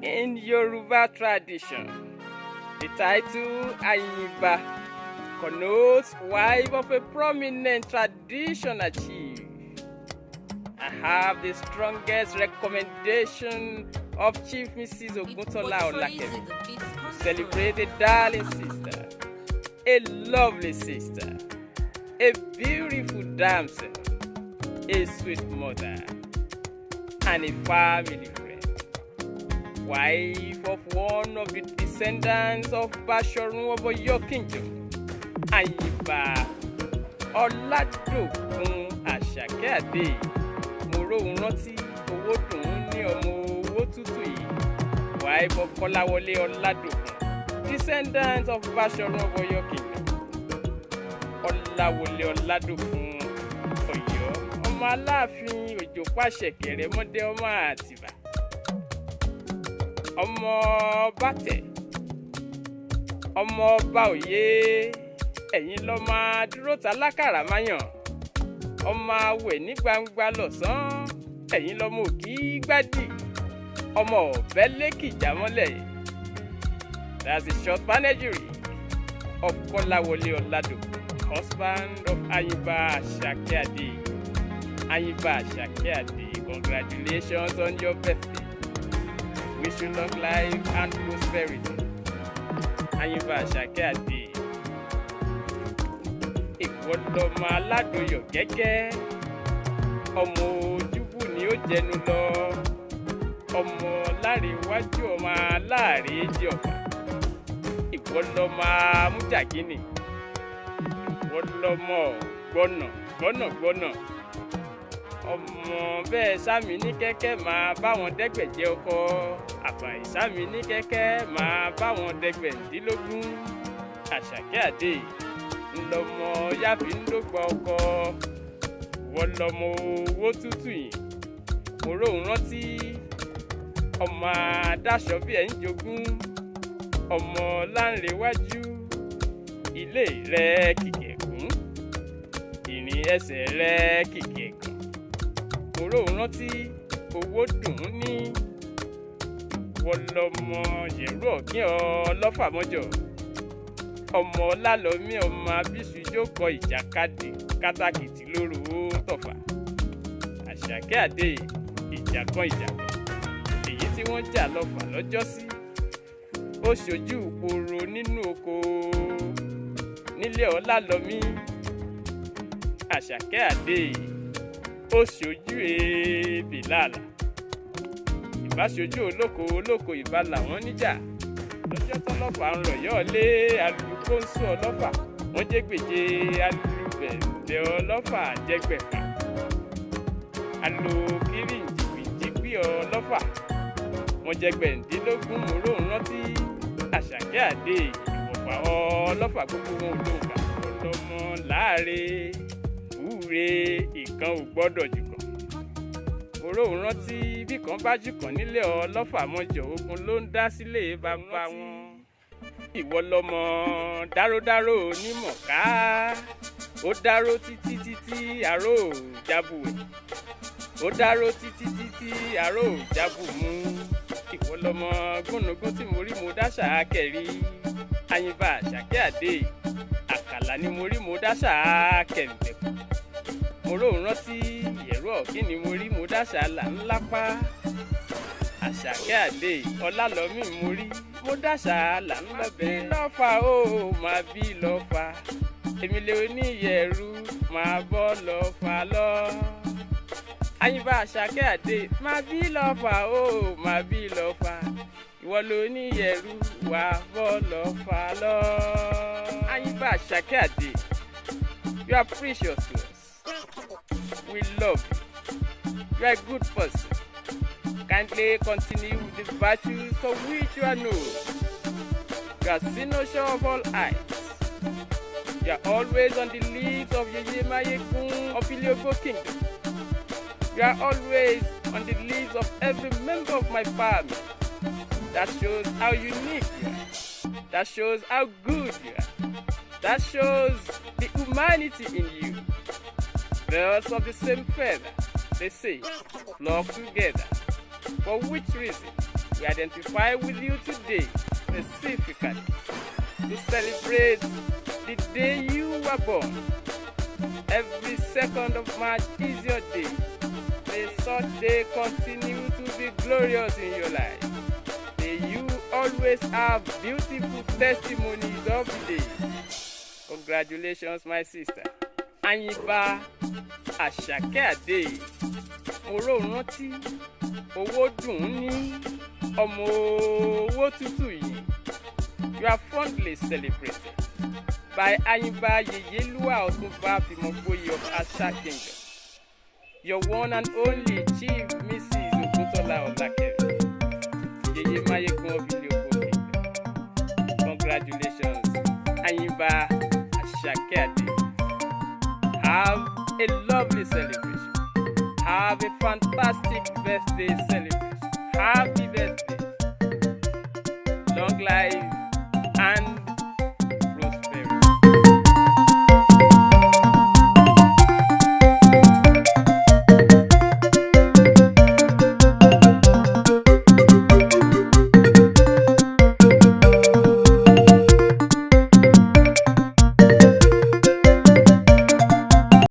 In Yoruba tradition, the title Ayinba connotes wife of a prominent traditional chief. I have the strongest recommendation of Chief Mrs. Oguntola Olakemi to celebrate a darling sister, a lovely sister, a beautiful damsel, a sweet mother, and a family friend, wife of one of the descendants of Bashorun of Oyo Kingdom, Ayinba Ọládòkun Àṣàkẹ́ Adé. Mo róhun rántí owó dùn ní ọmọ owó tútù yìí, wife of Kọ́láwọlé Ọládòkun, descendants of Bashorun of Oyo Kingdom, Kọ́láwọlé Ọládòkun Ọ̀yọ́, ọmọ Aláàfin Òjó Pàṣẹkẹrẹ mọ́dé ọmọ Àtìbà, ọmọ Bátẹ̀, ọmọ Ọba Òye, ẹ̀yin lọ́mọ dúró ta lákàrà máyàn, ọmọ awẹ̀ ní gbangba lọ́sàn-án, ẹ̀yin lọ́mọ òkì gbádì, ọmọ ọ̀bẹ lẹ́kìjà mọ́lẹ̀. That's a short panegyric of Kọ́láwọlé Ọládòkun, husband of Ayinba Àṣàkẹ́ Adé. Ayinba Àṣàkẹ́ Adé, congratulations on your birthday. Wish you long life and prosperity. Ayinba Àṣàkẹ́ Adé. Ìwọ lọmọ aládòyọ̀ gẹ́gẹ́, ọmọ ojúbù ni ó jẹnu lọ, ọmọ láríwájú ọmọ aláàrèéjì ọ̀fà. Ìwọ lọmọ amújàgínì, ìwọ lọmọ gbọ́nà, ọmọ bẹ́ẹ̀ sámi ní kẹ́kẹ́ máa báwọn dẹ́gbẹ̀jẹ́ ọkọ, àfàì sámi ní kẹ́kẹ́ máa báwọn dẹ́gbẹ̀dínlógún. Àṣàkẹ́ Adé ńlọmọ yáfi ńlọgbà ọkọ, wọ́n lọmọ owó tútù yìí. Mo róhun rántí ọmọ adáṣọ bí ẹ̀ ń jogún, ọmọ láńrewájú, ilé rẹ̀ kìkẹ̀kún, ìrìn ẹsẹ̀ rẹ̀ kìkẹ̀kún. Mo róhun rántí owó dùn ún ní, wọ́n lọmọ yẹ̀rú ọ̀gín ọlọ́fà mọ́jọ, ọmọ lálọ́mí ọmọ abísùjó kọ ìjàkadì kátàkìtì lóru ó tọ̀fà. Àṣàkẹ́ Adé ìjàkan, èyí tí wọ́n jà lọ́fà lọ́jọ́sí, ó ṣojú ìpòrò nínú oko nílé Ọlálọ́mí. Àṣàkẹ́ Adé ó ṣojú ebè lálà, ìbáṣojú olóko ìbá làwọn níjà. Lọ́jọ́ tọ́lọ́fà ń rọ̀yọ́ lé alùkóńsó ọlọ́fà, wọ́n jẹ́gbèje alùbẹ̀lẹ̀ ọlọ́fà jẹ́gbẹ̀fà, alùkírìǹjìgbì ọlọ́fà wọ́n jẹ́gbẹ̀ndínlógún. Mo róhun rántí Àṣàkẹ́ Adé ìwọ̀fà ọlọ́fà gbogbo wọn olóǹkà, ọlọ́mọ láàre wúre ìkan ò gbọ́dọ̀ jùkọ̀. Mo róhun rántí bí kan bá jùkọ̀ nílé ọlọ́fà mọ́jọ, ogun ló ń dá sílé bàbá wọn. Ìwọ lọmọ dáró onímọ̀ká, ó dáró títí àrò jábùwẹ̀, ó dáró títí àrò jábùmú. Ìwọ lọmọ gúnugún tí mo rí mo dáṣà kẹ̀rí. Ayinba Àṣàkẹ́ Adé àkàlà ni mo rí mo dáṣà kẹ̀ǹbẹ̀kù. Mo róhun rántí yẹ̀rú ọ̀gín ni mo rí mo dáṣà là ńlá pa. Àṣàkẹ́ Adé Ọlálọ́mí mo rí mo dáṣà là ńlá bẹ́ẹ̀. Lọ́fà ó máa bí lọ́fà, èmi lè oníyẹ̀rú máa bọ́ lọ́fà lọ. Ayinba Àṣàkẹ́ Adé máa bí lọ́fà ó máa bí lọ́fà, ìwọ ló níyẹ̀rú wà bọ́ lọ́fà lọ. Ayinba Àṣàkẹ́ Adé, you are precious to us. We love you. You are a good person. Kindly continue with the virtues for which you are known. You are cynosure of all eyes. You are always on the leaves of Yeye Mayekun of Iliogo Kingdom. You are always on the leaves of every member of my family. That shows how unique you are. That shows how good you are. That shows the humanity in you. Birds of the same feather, they say, flock together. For which reason? we identify with you today specifically to celebrate the day you were born. Every second of March is your day. May such day continue to be glorious in your life. May you always have beautiful testimonies of the day. Congratulations, my sister. Àyìnbá Àṣàkẹ́ Àdé. Mo rò rántí owó dùn ní ọmọ owó tútù yìí. You are fondly celebrated by Àyìnbá Yèyélúwà Ọ̀túnba Fìmọ̀gboyè of Asa Kingdom. Your one and only Chief Mrs. Ògúntọ́lá Ọlákẹ́mi. Yèyé Máyégún of Ilé-Oko Kingdom. Congratulations, Àyìnbá Àṣàkẹ́ Àdé. Have a lovely celebration. Have a fantastic birthday celebration. Happy birthday.